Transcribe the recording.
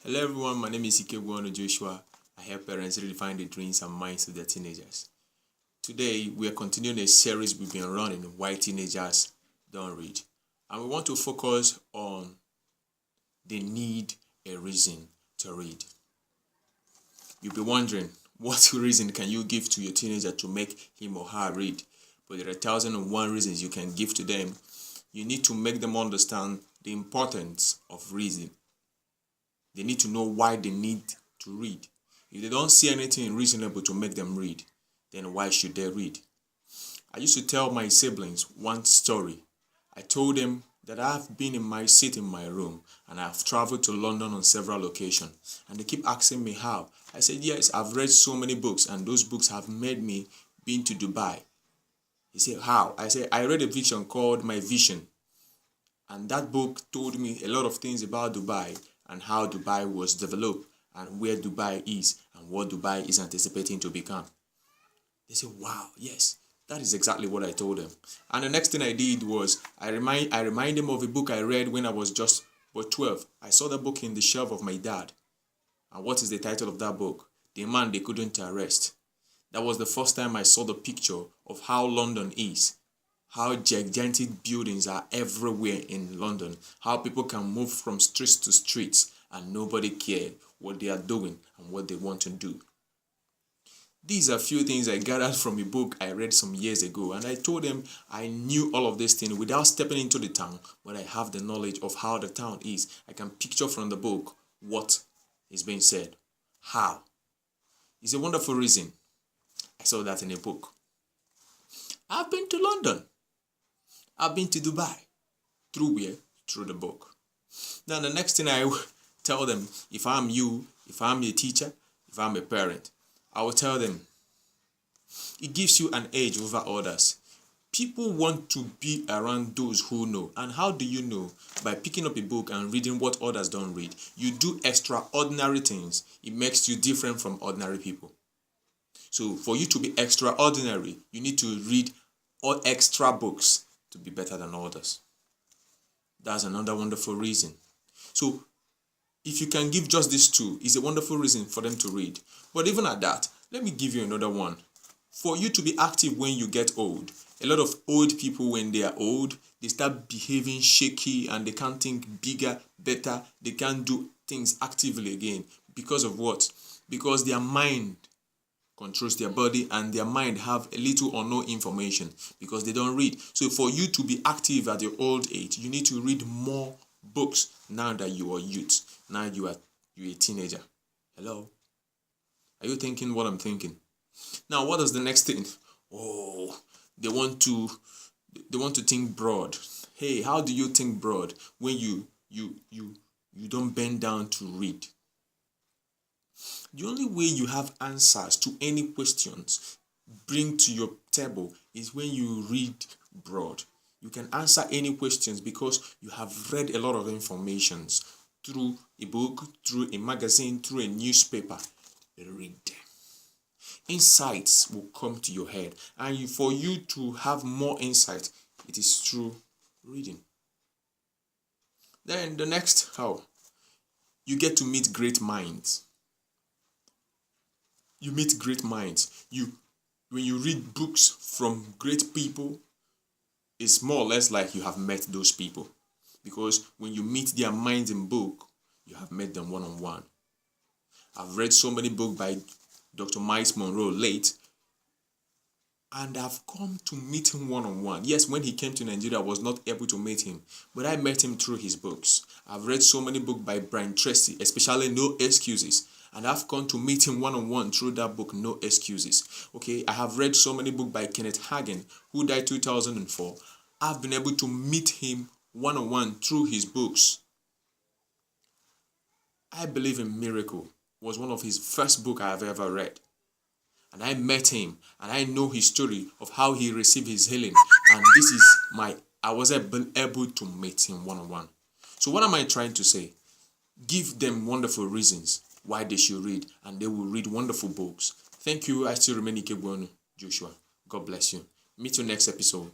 Hello everyone, my name is Ikegwonu Joshua. I help parents redefine the dreams and minds of their teenagers. Today, we are continuing a series we've been running, Why Teenagers Don't Read. And we want to focus on they need a reason to read. You'll be wondering, what reason can you give to your teenager to make him or her read? But there are 1,001 reasons you can give to them. You need to make them understand the importance of reading. They need to know why they need to read. If they don't see anything reasonable to make them read, then why should they read? I used to tell my siblings one story. I told them that I've been in my seat in my room and I've traveled to London on several occasions. And they keep asking me how. I said, yes, I've read so many books and those books have made me been to Dubai. He said, how? I said, I read a fiction called My Vision. And that book told me a lot of things about Dubai and how Dubai was developed and where Dubai is and what Dubai is anticipating to become. They said, wow, yes, that is exactly what I told them. And the next thing I did was I remind them of a book I read when I was just 12. I saw the book in the shelf of my dad. And what is the title of that book? The Man They Couldn't Arrest. That was the first time I saw the picture of how London is. How gigantic buildings are everywhere in London. How people can move from streets to streets and nobody cared what they are doing and what they want to do. These are few things I gathered from a book I read some years ago, and I told them I knew all of these things without stepping into the town, but I have the knowledge of how the town is. I can picture from the book what is being said. How? It's a wonderful reason. I saw that in a book. I've been to London. I've been to Dubai. Through where? Through the book. Now the next thing I tell them, if I'm you, if I'm a teacher, if I'm a parent, I will tell them, it gives you an edge over others. People want to be around those who know. And how do you know? By picking up a book and reading what others don't read. You do extraordinary things. It makes you different from ordinary people. So for you to be extraordinary, you need to read all extra books to be better than others. That's another wonderful reason. So if you can give just these two, it's a wonderful reason for them to read. But even at that, let me give you another one. For you to be active when you get old, a lot of old people, when they are old, they start behaving shaky and they can't think bigger, better. They can't do things actively again. Because of what? Because their mind controls their body and their mind have a little or no information because they don't read. So for you to be active at your old age, you need to read more books now that you are youth. Now you're a teenager. Hello? Are you thinking what I'm thinking? Now what is the next thing? Oh, they want to think broad. Hey, how do you think broad when you don't bend down to read? The only way you have answers to any questions bring to your table is when you read broad. You can answer any questions because you have read a lot of information through a book, through a magazine, through a newspaper. Read them. Insights will come to your head, and for you to have more insight, it is through reading. Then the next, how? You get to meet great minds. You meet great minds. When you read books from great people, it's more or less like you have met those people. Because when you meet their minds in book, you have met them one-on-one. I've read so many books by Dr. Miles Monroe late, and I've come to meet him one-on-one. Yes, when he came to Nigeria, I was not able to meet him, but I met him through his books. I've read so many books by Brian Tracy, especially No Excuses. And I've come to meet him one-on-one through that book, No Excuses. Okay, I have read so many books by Kenneth Hagin, who died 2004. I've been able to meet him one-on-one through his books. I Believe in Miracle was one of his first books I have ever read. And I met him, and I know his story of how he received his healing. And I was able to meet him one-on-one. So what am I trying to say? Give them wonderful reasons why they should read, and they will read wonderful books. Thank you. I still remain Ikegwonu Joshua. God bless you. Meet you next episode.